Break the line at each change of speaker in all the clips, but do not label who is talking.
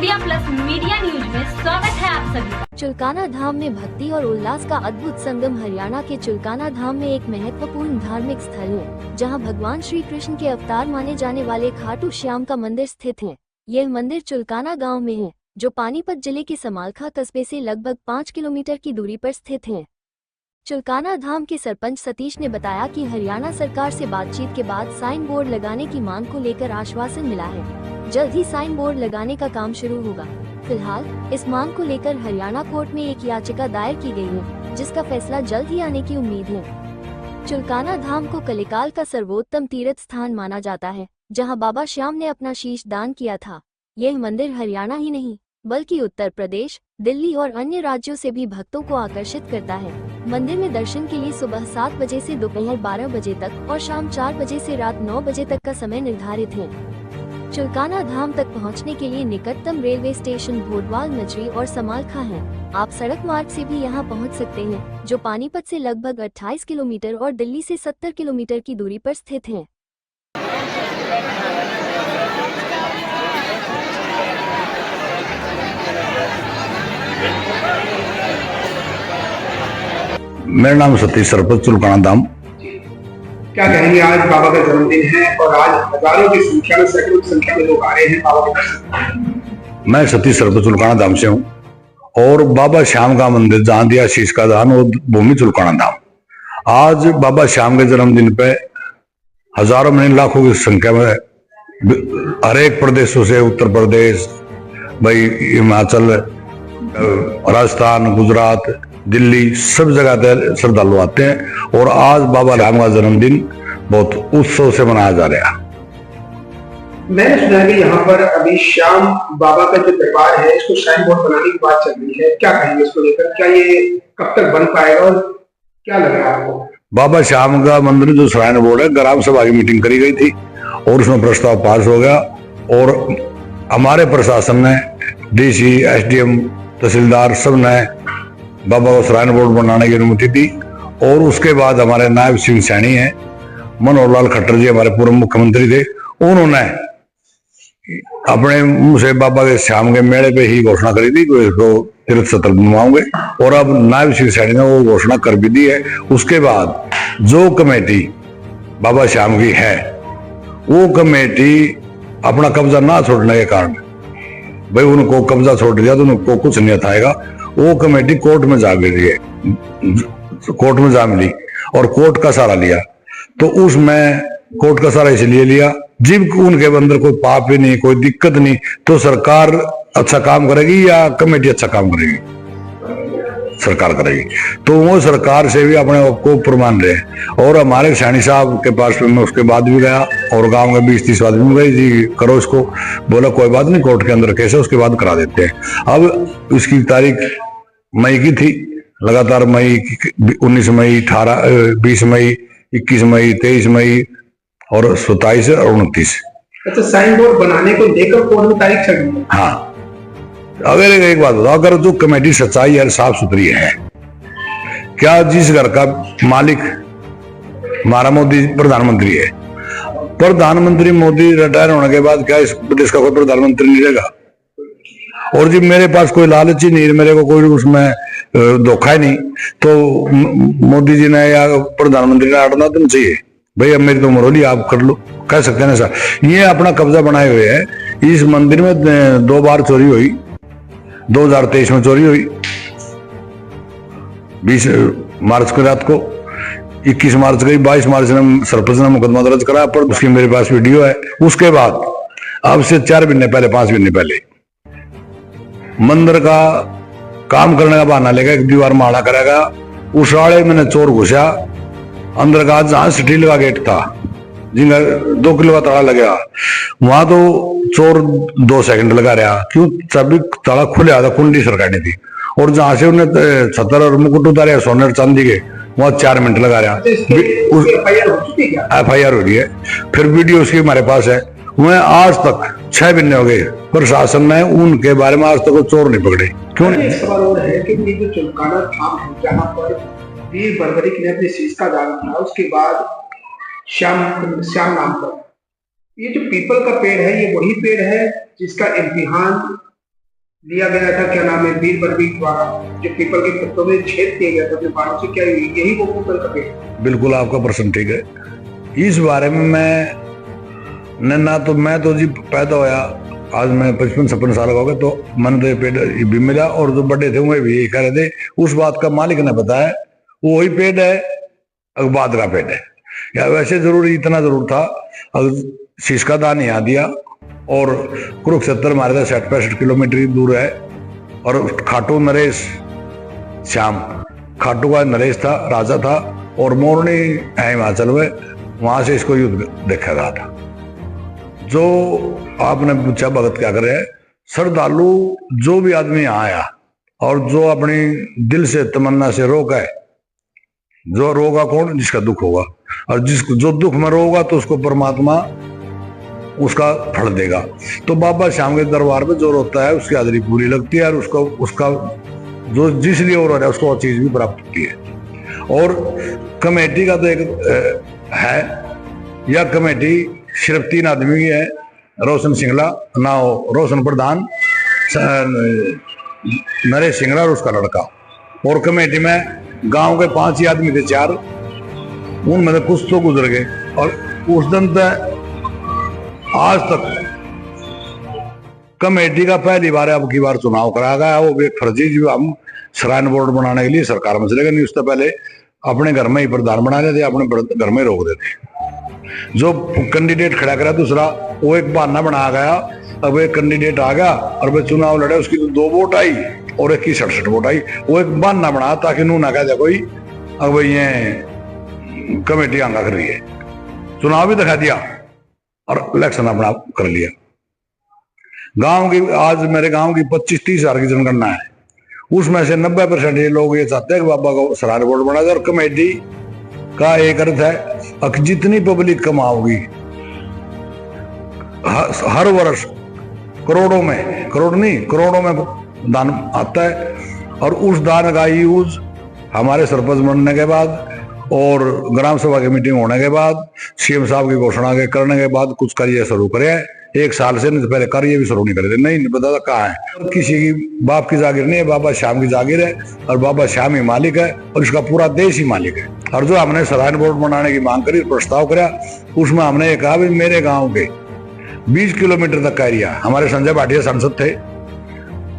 India plus media news में स्वागत है आप सभी का।
चुलकाना धाम में भक्ति और उल्लास का अद्भुत संगम। हरियाणा के चुलकाना धाम में एक महत्वपूर्ण धार्मिक स्थल है, जहां भगवान श्री कृष्ण के अवतार माने जाने वाले खाटू श्याम का मंदिर स्थित है। यह मंदिर चुलकाना गांव में है, जो पानीपत जिले के समालखा कस्बे से लगभग 5 किलोमीटर की दूरी पर स्थित है। चुलकाना धाम के सरपंच सतीश ने बताया कि हरियाणा सरकार से बातचीत के बाद साइन बोर्ड लगाने की मांग को लेकर आश्वासन मिला है। जल्द ही साइन बोर्ड लगाने का काम शुरू होगा। फिलहाल इस मांग को लेकर हरियाणा कोर्ट में एक याचिका दायर की गई है, जिसका फैसला जल्द ही आने की उम्मीद है। चुलकाना धाम को कलिकाल का सर्वोत्तम तीर्थ स्थान माना जाता है, जहां बाबा श्याम ने अपना शीश दान किया था। यह मंदिर हरियाणा ही नहीं, बल्कि उत्तर प्रदेश, दिल्ली और अन्य राज्यों से भी भक्तों को आकर्षित करता है। मंदिर में दर्शन के लिए सुबह 7 बजे से दोपहर 12 बजे तक और शाम 4 बजे से रात 9 बजे तक का समय निर्धारित है। चुलकाना धाम तक पहुंचने के लिए निकटतम रेलवे स्टेशन भोडवाल, नजरी और समालखा है। आप सड़क मार्ग से भी यहां पहुंच सकते हैं, जो पानीपत से लगभग 28 किलोमीटर और दिल्ली से 70 किलोमीटर की दूरी पर स्थित है।
मेरा नाम सतीश, सरपंच चुलकाना धाम।
क्या कहेंगे, आज बाबा का जन्मदिन है और आज हजारों की संख्या में, सैकड़ों की संख्या में लोग आ रहे हैं बाबा के दर्शन।
मैं सतीश, सरपंच चुलकाना धाम से हूँ और बाबा श्याम का मंदिर जहाँ दिया शीश का दान, वो भूमि चुलकाना धाम। आज बाबा श्याम के जन्मदिन पे हजारों में लाखों की संख्या में हर एक प्रदेशों से, उत्तर प्रदेश, भाई हिमाचल, राजस्थान, गुजरात, दिल्ली, सब जगह से श्रद्धालु आते हैं और आज बाबा श्याम का जन्मदिन बहुत उत्सव से मनाया जा रहा है।
मैंने सुना है कि यहाँ पर अभी श्याम बाबा का जो दरबार है, इसको श्राइन बोर्ड बनाने की बात चल रही है। क्या कहेंगे इसको लेकर? क्या ये कब तक बन पाएगा और क्या लग रहा है आपको?
बाबा श्याम का मंदिर जो श्राइन बोर्ड है, ग्राम सभा की मीटिंग करी गई थी और उसमें प्रस्ताव पास हो गया और हमारे प्रशासन ने, डीसी, एसडीएम, तहसीलदार, सब ने बाबा को श्राइन बोर्ड बनाने की अनुमति दी। और उसके बाद हमारे नायब सिंह सैनी हैं, मनोहर लाल खट्टर जी हमारे पूर्व मुख्यमंत्री थे, उन्होंने अपने मुंह से बाबा के श्याम के मेले पे ही घोषणा करी थी कि इसको तीर्थ स्थल बनवाओगे, और अब नायब सिंह सैनी ने वो घोषणा कर भी दी है। उसके बाद जो कमेटी बाबा श्याम की है, वो कमेटी अपना कब्जा ना छोड़ने के कारण, भाई उनको कब्जा छोड़ दिया तो उनको कुछ नहीं अथाएगा, वो कमेटी कोर्ट में जा गई है, कोर्ट में जा मिली और कोर्ट का सहारा लिया। तो उसमें कोर्ट का सहारा इसलिए लिया, जब उनके अंदर कोई पाप ही नहीं, कोई दिक्कत नहीं, तो सरकार अच्छा काम करेगी या कमेटी अच्छा काम करेगी? सरकार करेगी। तो वो सरकार से भी अपने आप को ऊपर मान रहे। और हमारे सैनी साहब के पास में उसके बाद भी गया और गांव के 20-30 आदमी गए, जी करो इसको। बोला कोई बात नहीं, कोर्ट के अंदर केस है, उसके बाद करा देते हैं। अब इसकी तारीख मई की थी, लगातार मई, 19 मई, 18, 20 मई, 21 मई, 23 मई और 27 और 29।
अच्छा, साइन बोर्ड बनाने को लेकर कोर्ट में तारीख चल रही है?
हाँ। अगर एक बात बताओ, अगर जो कमेटी सच्चाई है, साफ सुथरी है, क्या जिस घर का मालिक हमारा मोदी प्रधानमंत्री है, प्रधानमंत्री मोदी रिटायर होने के बाद क्या इस प्रदेश का कोई प्रधानमंत्री नहीं रहेगा? और जब मेरे पास कोई लालच ही नहीं, मेरे को कोई उसमें धोखा ही नहीं, तो मोदी जी ने या प्रधानमंत्री ने हटना तो नहीं चाहिए। भाई अब मेरी तो उम्र होली, आप कर लो, कह सकते हैं ना सर। ये अपना कब्जा बनाए हुए है। इस मंदिर में 2 बार चोरी हुई, 2023 में चोरी हुई, 20 मार्च की रात को, 21 मार्च गई, 22 मार्च ने सरपंच ने मुकदमा दर्ज करा, पर उसकी मेरे पास वीडियो है। उसके बाद अब से 4 महीने पहले, 5 महीने पहले, मंदिर का काम करने का बहाना लेगा, एक दीवार माड़ा करेगा, उस आड़े में चोर घुसा अंदर का, जहां स्टील का गेट था, जिनका 2 किलो का ताला लगा, वहां तो चोर 2 सेकंड लगा रहा। क्यों? चाबी ताला खुले था, कुंडी सरकानी थी, और जहां से उन्हें छतर और मुकुट उतारे सोने और चांदी के, वहां 4 मिनट लगा रहा। FIR हो रही है, फिर वीडियो उसकी हमारे पास है। वह आज तक 6 महीने हो गए, प्रशासन ने उनके बारे में आज तक चोर नहीं पकड़े। क्यों?
एक सवाल और है कि जो चुलकाना धाम है, जहाँ पर वीर बर्बरिक ने अपने शीश का दान किया, उसके बाद श्याम नाम पर ये जो पीपल का पेड़ है, ये वही पेड़ है जिसका इम्तिहान लिया गया था, क्या नाम है, वीर बर्बीक द्वारा जो पीपल के पत्तों में छेद किया गया था अपने बालों से, क्या यही वो कूपन का पेड़?
बिल्कुल आपका प्रश्न ठीक है। इस बारे में मैं तो जी पैदा होया, आज मैं 55-56 साल का हो गया, तो मन तो पेड़ भी मिला, और जो बड़े थे वो भी यही कह रहे थे। उस बात का मालिक ने बताया वो वही पेड़ है, अगबाद का पेड़ है। या वैसे जरूरी इतना जरूर था, अगर शीश का दान यहाँ दिया, और कुरुक्षेत्र हमारे से 60-65 किलोमीटर दूर है, और खाटू नरेश श्याम, खाटू का नरेश था, राजा था, और मोरनी है हिमाचल में, वहां से इसको युद्ध देखा गया था। जो आपने पूछा भगत क्या करे, श्रद्धालु जो भी आदमी यहाँ आया और जो अपनी दिल से तमन्ना से रोका है, जो रोगा कौन, जिसका दुख होगा, और जो दुख में रोगा तो उसको परमात्मा उसका फल देगा। तो बाबा श्याम के दरबार में जो रोता है उसकी हाजिरी पूरी लगती है, और उसका जो जिस लिए हो रहा है उसको चीज भी प्राप्त होती है। और कमेटी का तो एक है, यह कमेटी सिर्फ 3 आदमी की है, रोशन सिंगला नाव, रोशन प्रधान, नरेश सिंगला और उसका लड़का। और कमेटी में गांव के 5 ही आदमी थे, 4 उनमें से कुछ तो गुजर गए। और उस दिन तक आज तक कमेटी का पहली बार अब की बार चुनाव कराया गया, वो एक फर्जी जो हम श्राइन बोर्ड बनाने के लिए सरकार में चले गए, नहीं उससे पहले अपने घर में ही प्रधान बना लेते, अपने घर में रोक देते। जो कैंडिडेट खड़ा करा दूसरा, वो एक बहाना बनाया गया। अब एक कैंडिडेट आ गया और वे चुनाव लड़े, उसकी तो 2 वोट आई और एक की 67 वोट आई। वो एक बहाना बना ताकि नू ना कह जाए कोई अब ये कमेटी आंगा कर रही है। चुनाव भी दिखा दिया और इलेक्शन अपना कर लिया। गांव की, आज मेरे गांव की 25-30 हजार की जनगणना है, उसमें से 90% लोग ये चाहते हैं कि बाबा को सरार बोर्ड बना जाए। और कमेटी का एक अर्थ है जितनी पब्लिक कमाओगी हर वर्ष करोड़ों में दान आता है, और उस दान का यूज हमारे सरपंच बनने के बाद और ग्राम सभा की मीटिंग होने के बाद, सीएम साहब की घोषणा के करने के बाद कुछ कार्य शुरू करे। 1 साल से नहीं तो पहले कार्य भी शुरू नहीं करे थे, नहीं पता था कहाँ है। और किसी की बाप की जागीर नहीं है, बाबा श्याम की जागीर है, और बाबा श्याम ही मालिक है, और इसका पूरा देश ही मालिक है। और जो हमने सराइन बोर्ड बनाने की मांग करी, प्रस्ताव करा, उसमें हमने ये कहा भी मेरे गाँव के 20 किलोमीटर तक का एरिया, हमारे संजय भाटिया सांसद थे,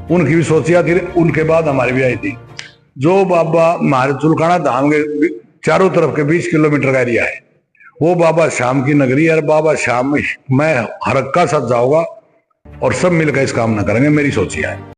उनकी भी सोचिया थी, उनके बाद हमारी भी आई थी। जो बाबा हमारे चुलकाना धाम के चारों तरफ के 20 किलोमीटर का एरिया है, वो बाबा श्याम की नगरी है। बाबा श्याम में हर का साथ जाऊंगा और सब मिलकर इस काम न करेंगे, मेरी सोचिया है।